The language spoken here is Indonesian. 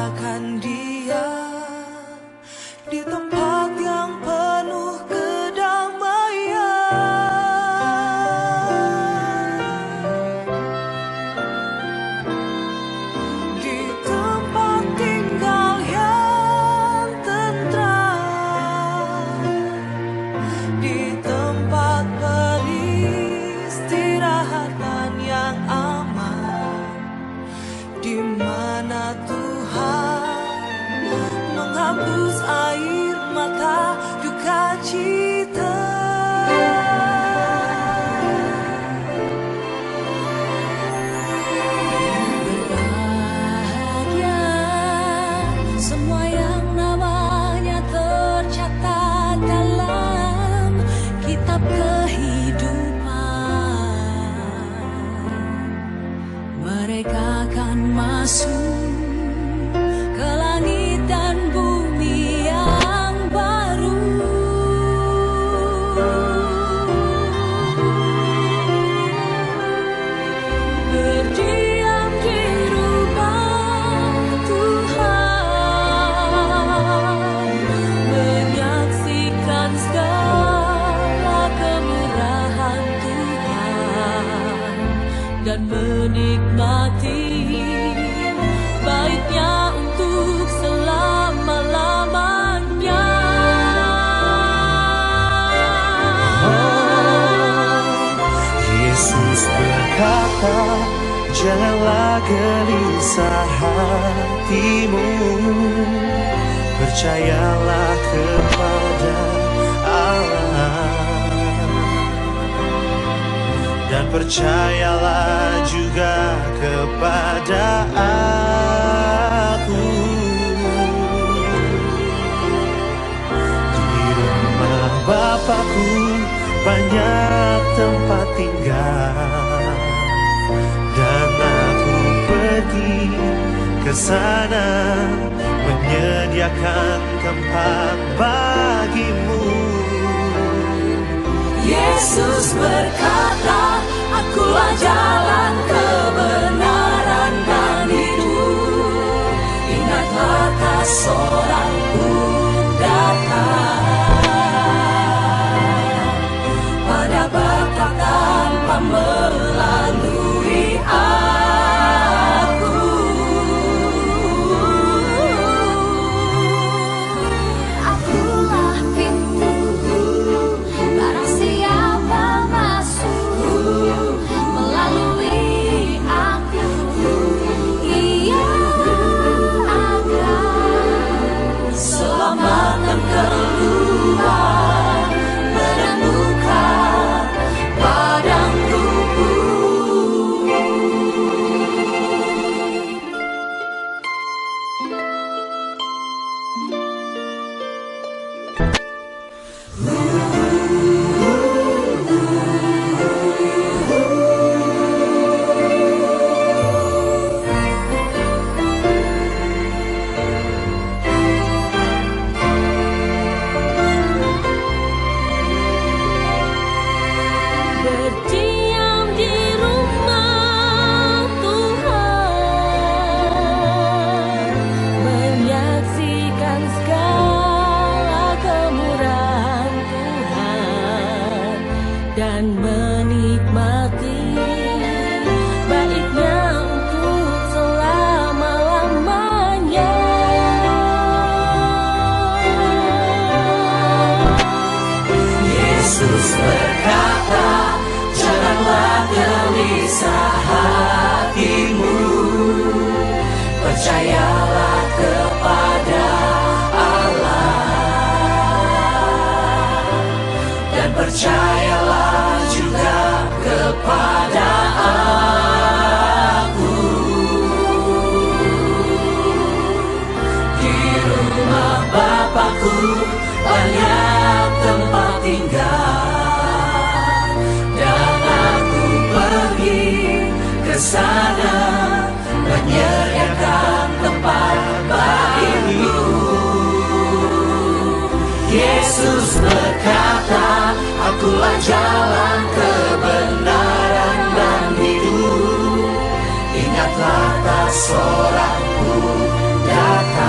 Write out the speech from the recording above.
akan Dia di tempat yang penuh kedamaian, di tempat tinggal yang tentram, di tempat peristirahatan yang aman, di mana Tuhan menghapus air mata duka cita. Berbahagia semua yang namanya tercatat dalam kitab kehidupan. Mereka akan masuk ke langit dan bumi yang baru. Berdiam di rumah Tuhan, menyaksikan segala kemurahan Tuhan, dan menikmati baiknya untuk selama-lamanya. Yesus berkata, janganlah gelisah hatimu, percayalah kepada Allah, dan percayalah juga kepada aku. Di rumah Bapakku banyak tempat tinggal, dan aku pergi ke sana menyediakan tempat bagimu. Yesus berkata, akulah jalan, kebenaran dan hidup. Ingatlah tak seorang pun datang pada Bapa tanpa melalui aku. Akulah pintu, barang siapa masuk melalui aku, ia akan Selamat dan keluar menemukan padang rumput. berdiam di rumah Tuhan, menyaksikan segala kemurahan Tuhan, dan menikmati baiknya untuk selama-lamanya. Yesus berkata, janganlah gelisah hatimu, percayalah kepada Allah, dan percayalah juga kepada aku. Di rumah Bapakku banyak tempat tinggal, dan aku pergi ke sana menyediakan tempat bagimu. Yesus berkata, akulah jalan, kebenaran dan hidup. Ingatlah tak seorang pun kata